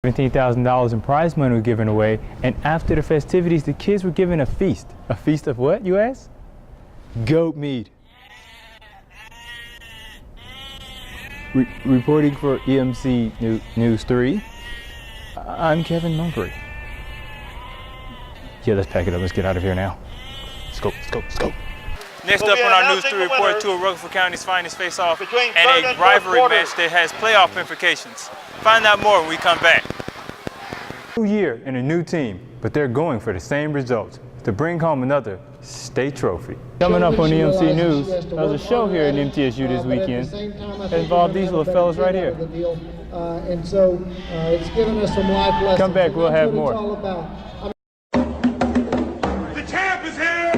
$17,000 in prize money was given away, and after the festivities, the kids were given a feast. A feast of what, you ask? Goat meat. Reporting for EMC News 3, I'm Kevin Mumphrey. Yeah, let's pack it up. Let's get out of here now. Let's go, let's go, let's go. Next up on our News 3 report, two of Rutherford County's finest face-off and a rivalry match that has playoff implications. Find out more when we come back. New year and a new team, but they're going for the same results, to bring home another state trophy. Coming up on EMC News, there's a show here at MTSU this weekend that involved these little fellas right here. And so it's given us some life lessons. Come back, we'll have more. The champ is here!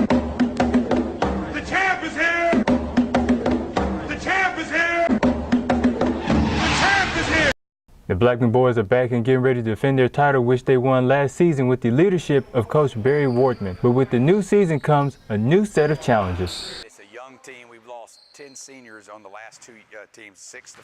The champ is here! The champ is here! The champ is here! The Blackman boys are back and getting ready to defend their title, which they won last season with the leadership of Coach Barry Wardman. But with the new season comes a new set of challenges. It's a young team. We've lost 10 seniors on the last two teams, six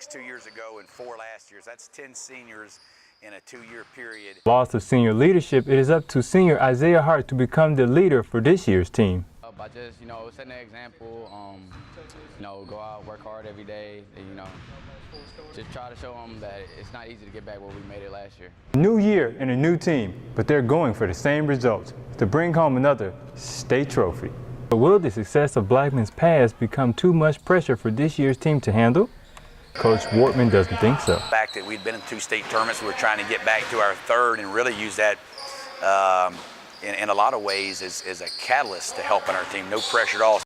2 years ago and 4 last year. That's 10 seniors in a 2-year period. Loss of senior leadership, it is up to senior Isaiah Hart to become the leader for this year's team. By just, setting an example, go out, work hard every day, and, just try to show them that it's not easy to get back where we made it last year. New year and a new team, but they're going for the same results, to bring home another state trophy. But will the success of Blackman's past become too much pressure for this year's team to handle? Coach Wardman doesn't think so. The fact that we'd been in 2 state tournaments, we were trying to get back to our 3rd and really use that in a lot of ways as a catalyst to helping our team. No pressure at all.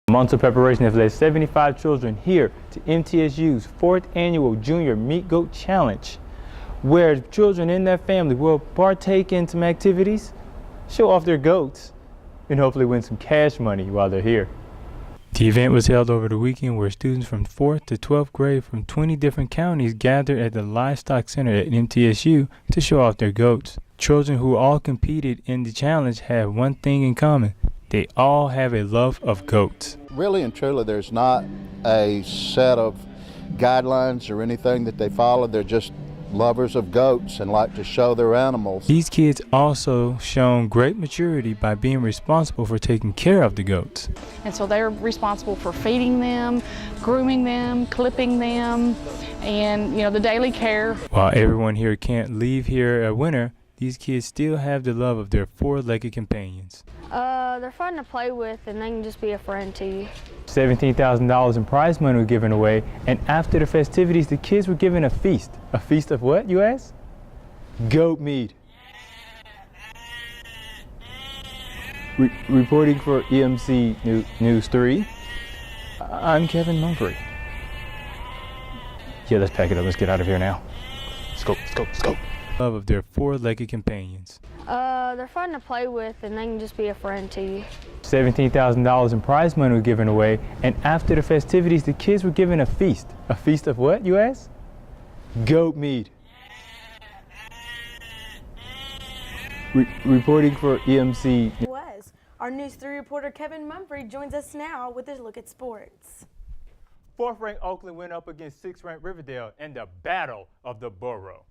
Months of preparation have led 75 children here to MTSU's 4th annual Junior Meat Goat Challenge, where children and their family will partake in some activities, show off their goats, and hopefully win some cash money while they're here. The event was held over the weekend where students from 4th to 12th grade from 20 different counties gathered at the Livestock Center at MTSU to show off their goats. Children who all competed in the challenge have one thing in common. They all have a love of goats. Really and truly, there's not a set of guidelines or anything that they follow. They're just lovers of goats and like to show their animals. These kids also shown great maturity by being responsible for taking care of the goats. And so they're responsible for feeding them, grooming them, clipping them, and the daily care. While everyone here can't leave here a winner, these kids still have the love of their 4-legged companions. They're fun to play with, and they can just be a friend to you. $17,000 in prize money was given away, and after the festivities, the kids were given a feast. A feast of what, you ask? Goat meat. Reporting for EMC News 3, I'm Kevin Mumphrey. Yeah, let's pack it up. Let's get out of here now. Let's go, let's go, let's go. Love of their 4-legged companions. They're fun to play with, and they can just be a friend to you. $17,000 in prize money was given away, and after the festivities, the kids were given a feast. A feast of what, you ask? Goat meat. Reporting for EMC. Our News 3 reporter Kevin Mumphrey joins us now with a look at sports. 4th-ranked Oakland went up against 6th-ranked Riverdale in the Battle of the Borough.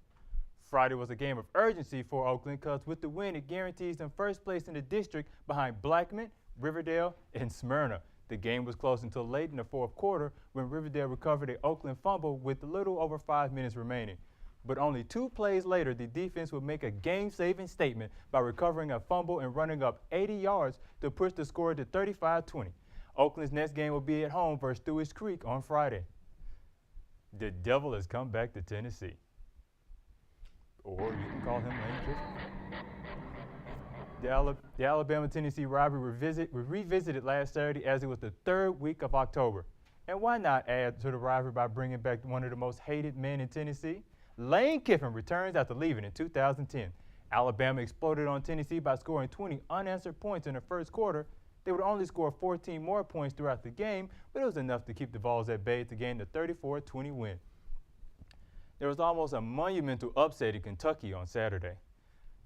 Friday was a game of urgency for Oakland because with the win, it guarantees them first place in the district behind Blackman, Riverdale, and Smyrna. The game was close until late in the 4th quarter when Riverdale recovered an Oakland fumble with a little over 5 minutes remaining. But only 2 plays later, the defense would make a game-saving statement by recovering a fumble and running up 80 yards to push the score to 35-20. Oakland's next game will be at home versus Stewart's Creek on Friday. The devil has come back to Tennessee. Or you can call him Lane Kiffin. The Alabama-Tennessee rivalry was revisited last Saturday as it was the 3rd week of October. And why not add to the rivalry by bringing back one of the most hated men in Tennessee? Lane Kiffin returns after leaving in 2010. Alabama exploded on Tennessee by scoring 20 unanswered points in the 1st quarter. They would only score 14 more points throughout the game, but it was enough to keep the Vols at bay to gain the 34-20 win. There was almost a monumental upset in Kentucky on Saturday.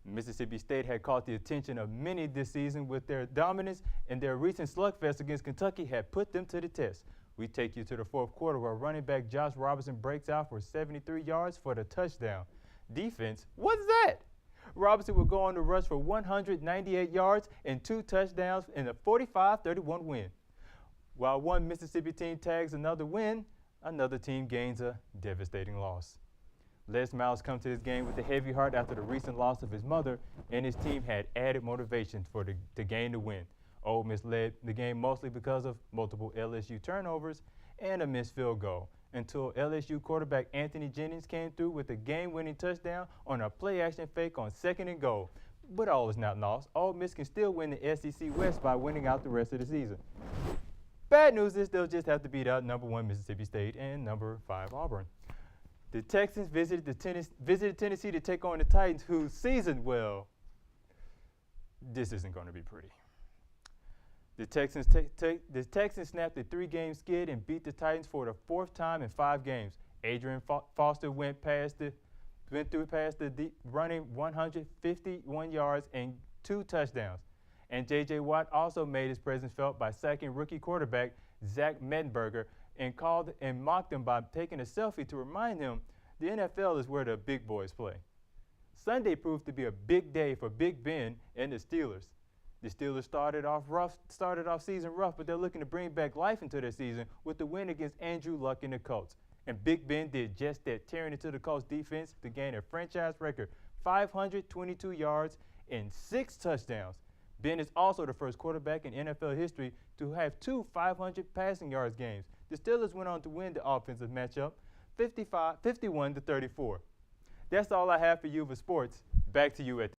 Mississippi State had caught the attention of many this season with their dominance, and their recent slugfest against Kentucky had put them to the test. We take you to the fourth quarter where running back Josh Robinson breaks out for 73 yards for the touchdown. Defense, what's that? Robinson would go on to rush for 198 yards and 2 touchdowns in a 45-31 win. While one Mississippi team tags another win, another team gains a devastating loss. Les Miles comes to this game with a heavy heart after the recent loss of his mother, and his team had added motivation to gain the win. Ole Miss led the game mostly because of multiple LSU turnovers and a missed field goal, until LSU quarterback Anthony Jennings came through with a game-winning touchdown on a play-action fake on 2nd and goal. But all is not lost. Ole Miss can still win the SEC West by winning out the rest of the season. Bad news is they'll just have to beat out number 1 Mississippi State and number 5 Auburn. The Texans visited Tennessee to take on the Titans, whose season, well, this isn't going to be pretty. The Texans snapped a 3-game skid and beat the Titans for the 4th time in 5 games. Adrian Foster went through past the running 151 yards and 2 touchdowns. And J.J. Watt also made his presence felt by sacking rookie quarterback Zach Mettenberger and mocked him by taking a selfie to remind him the NFL is where the big boys play. Sunday proved to be a big day for Big Ben and the Steelers. The Steelers started off season rough, but they're looking to bring back life into their season with the win against Andrew Luck and the Colts. And Big Ben did just that, tearing into the Colts defense to gain a franchise record 522 yards and 6 touchdowns. Ben is also the first quarterback in NFL history to have 2 500 passing yards games. The Steelers went on to win the offensive matchup 51-34. That's all I have for you for sports. Back to you at